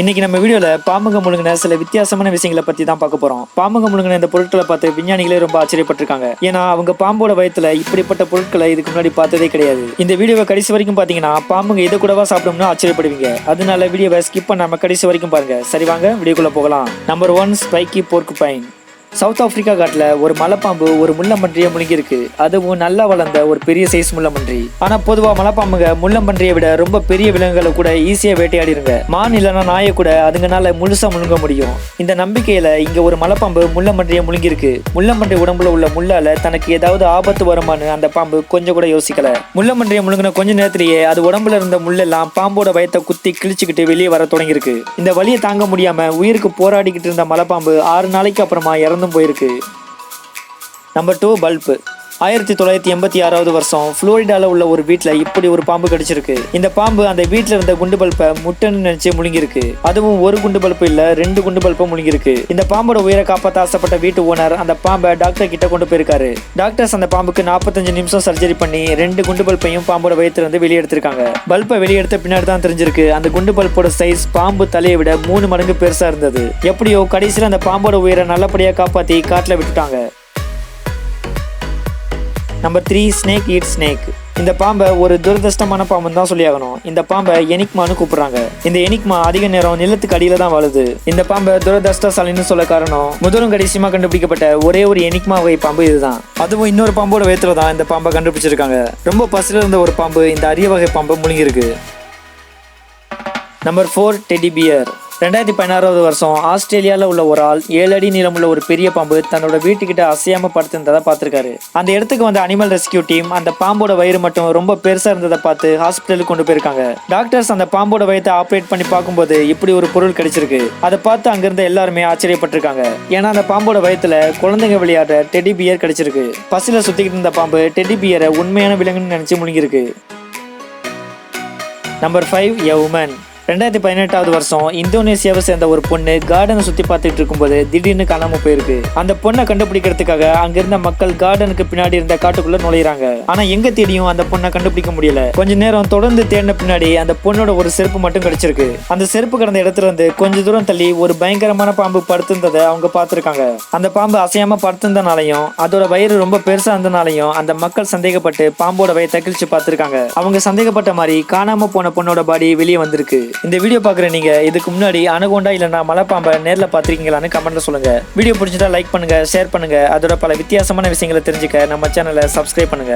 இன்னைக்கு நம்ம வீடியோல பாம்புங்க முழுங்கின சில வித்தியாசமான விஷயங்களை பத்தி தான் பார்க்க போறோம். பாம்புங்க முழுங்கின இந்த பொருட்களை பார்த்து விஞ்ஞானிகளே ரொம்ப ஆச்சரியப்பட்டிருக்காங்க. ஏன்னா அவங்க பாம்போட வயத்துல இப்படிப்பட்ட பொருட்களை இதுக்கு முன்னாடி பார்த்ததே கிடையாது. இந்த வீடியோவை கடைசி வரைக்கும் பாத்தீங்கன்னா பாம்புங்க இதை கூடவா சாப்பிடும்னு ஆச்சரியப்படுவீங்க. அதனால வீடியோவை ஸ்கிப் பண்ணாம கடைசி வரைக்கும் பாருங்க. சரி வாங்க வீடியோக்குள்ள போகலாம். Number 1, spiky porcupine. South Africa காட்டுல ஒரு மலைப்பாம்பு ஒரு முள்ளம்பன்றியை முழுங்கி இருக்கு. அதுவும் நல்லா வளர்ந்த ஒரு பெரிய சைஸ் முள்ளம்பன்றி. ஆனா பொதுவா மலைப்பாம்புங்க முள்ளம்பன்றியை விட ரொம்ப பெரிய விலங்குகளை கூட ஈஸியா வேட்டையாடிருங்க. மான் இல்லைன்னா நாயை கூட அதுங்கனால முழுசா முழுங்க முடியும். இந்த நம்பிக்கையில இங்க ஒரு மலைப்பாம்பு முள்ளம்பன்றியை முழுங்கி இருக்கு. முள்ளம்பன்றி உடம்புல உள்ள முள்ளால தனக்கு ஏதாவது ஆபத்து வருமானு அந்த பாம்பு கொஞ்சம் கூட யோசிக்கல. முள்ளம்பன்றியை முழுங்கின கொஞ்ச நேரத்திலேயே அது உடம்புல இருந்த முள்ளெல்லாம் பாம்போட வயத்தை குத்தி கிழிச்சுக்கிட்டு வெளியே வர தொடங்கியிருக்கு. இந்த வலியை தாங்க முடியாம உயிருக்கு போராடிக்கிட்டு இருந்த மலைப்பாம்பு 6 நாளைக்கு அப்புறமா இறந்து போயிருக்கு. Number 2, bulb. 1986 வருஷம் புளோரிடால உள்ள ஒரு வீட்டுல இப்படி ஒரு பாம்பு கடிச்சிருக்கு. இந்த பாம்பு அந்த வீட்டுல இருந்த குண்டு பல்பை முட்டைன்னு நினைச்சு முழுங்கிருக்கு. அதுவும் ஒரு குண்டு பல்பு இல்ல 2 குண்டு பல்பை முழுங்கிருக்கு. இந்த பாம்போட உயிரை காப்பாற்ற ஆசைப்பட்ட வீட்டு ஓனர் அந்த பாம்பை டாக்டர் கிட்ட கொண்டு போயிருக்காரு. டாக்டர்ஸ் அந்த பாம்புக்கு 45 நிமிஷம் சர்ஜரி பண்ணி 2 குண்டு பல்பையும் பாம்போட வயிற்றுல இருந்து வெளியெடுத்திருக்காங்க. பல்பை வெளியெடுத்த பின்னாடி தான் தெரிஞ்சிருக்கு அந்த குண்டு பல்போட சைஸ் பாம்பு தலையை விட 3 மடங்கு பெருசா இருந்தது. எப்படியோ கடைசியில் அந்த பாம்போட உயிரை நல்லபடியா காப்பாத்தி காட்டுல விட்டுட்டாங்க. Number 3, snake eat snake. இந்த பாம்பை ஒரு துரதிருஷ்டமான பாம்புன்னு தான் சொல்லியாகணும். இந்த பாம்பை எனிக்மான்னு கூப்பிடுறாங்க. இந்த எனிக்மா அதிக நேரம் நிலத்துக்கு அடியில தான் வாழுது. இந்த பாம்பை துரதிருஷ்டசாலின்னு சொல்ல காரணம் முதலும் கடைசியமா கண்டுபிடிக்கப்பட்ட ஒரே ஒரு எனிக்மா வகை பாம்பு இதுதான். அதுவும் இன்னொரு பாம்போட வயிற்றுல தான் இந்த பாம்பை கண்டுபிடிச்சிருக்காங்க. ரொம்ப பசில இருந்த ஒரு பாம்பு இந்த அரிய வகை பாம்பை முழுங்கிருக்கு. Number 4, teddy bear. 2016 வருஷம் ஆஸ்திரேலியாவில் உள்ள ஒரு ஆள் 7 அடி நீளமுள்ள ஒரு பெரிய பாம்பு தன்னோட வீட்டுக்கிட்ட அசையாம படுத்திருந்ததை பார்த்திருக்காரு. அந்த இடத்துக்கு வந்த அனிமல் ரெஸ்கியூ டீம் அந்த பாம்போட வயிறு மட்டும் ரொம்ப பெருசா இருந்ததை பார்த்து ஹாஸ்பிட்டலுக்கு கொண்டு போயிருக்காங்க. டாக்டர்ஸ் அந்த பாம்போட வயிற்றை ஆப்ரேட் பண்ணி பார்க்கும்போது இப்படி ஒரு பொருள் கிடைச்சிருக்கு. அதை பார்த்து அங்கிருந்த எல்லாருமே ஆச்சரியப்பட்டிருக்காங்க. ஏன்னா அந்த பாம்போட வயிற்றுல குழந்தைங்க விளையாடுற டெடி பியர் கிடைச்சிருக்கு. பசில சுத்திக்கிட்டு இருந்த பாம்பு டெடி பியரை உண்மையான விலங்குன்னு நினைச்சு முழுங்கிருக்கு. Number 5, a woman. 2018 வருஷம் இந்தோனேசியாவை சேர்ந்த ஒரு பொண்ணு கார்டனை சுத்தி பார்த்துட்டு இருக்கும்போது திடீர்னு காணாம போயிருக்கு. அந்த பொண்ணை கண்டுபிடிக்கிறதுக்காக அங்கிருந்த மக்கள் கார்டனுக்கு பின்னாடி இருந்த காட்டுக்குள்ள நுழையிறாங்க. ஆனா எங்க தேடியும் அந்த பொண்ணை கண்டுபிடிக்க முடியல. கொஞ்ச நேரம் தொடர்ந்து தேடின பின்னாடி அந்த பொண்ணோட ஒரு செருப்பு மட்டும் கிடைச்சிருக்கு. அந்த செருப்பு கிடந்த இடத்துல இருந்து கொஞ்ச தூரம் தள்ளி ஒரு பயங்கரமான பாம்பு படுத்திருந்ததை அவங்க பார்த்திருக்காங்க. அந்த பாம்பு அசையாம படுத்திருந்தனாலையும் அதோட வயிறு ரொம்ப பெருசா இருந்தனாலையும் அந்த மக்கள் சந்தேகப்பட்டு பாம்போட வயிற்றை கிழிச்சு பார்த்திருக்காங்க. அவங்க சந்தேகப்பட்ட மாதிரி காணாம போன பொண்ணோட பாடி வெளியே வந்திருக்கு. இந்த வீடியோ பாக்குற நீங்க இதுக்கு முன்னாடி அனகோண்டா இல்லனா மலைப்பாம்பை நேர்ல பாத்திருக்கீங்களான்னு கமெண்ட்ல சொல்லுங்க. வீடியோ பிடிச்சிட்டா லைக் பண்ணுங்க, ஷேர் பண்ணுங்க. அதோட பல வித்தியாசமான விஷயங்களை தெரிஞ்சுக்க நம்ம சேனலை சப்ஸ்கிரைப் பண்ணுங்க.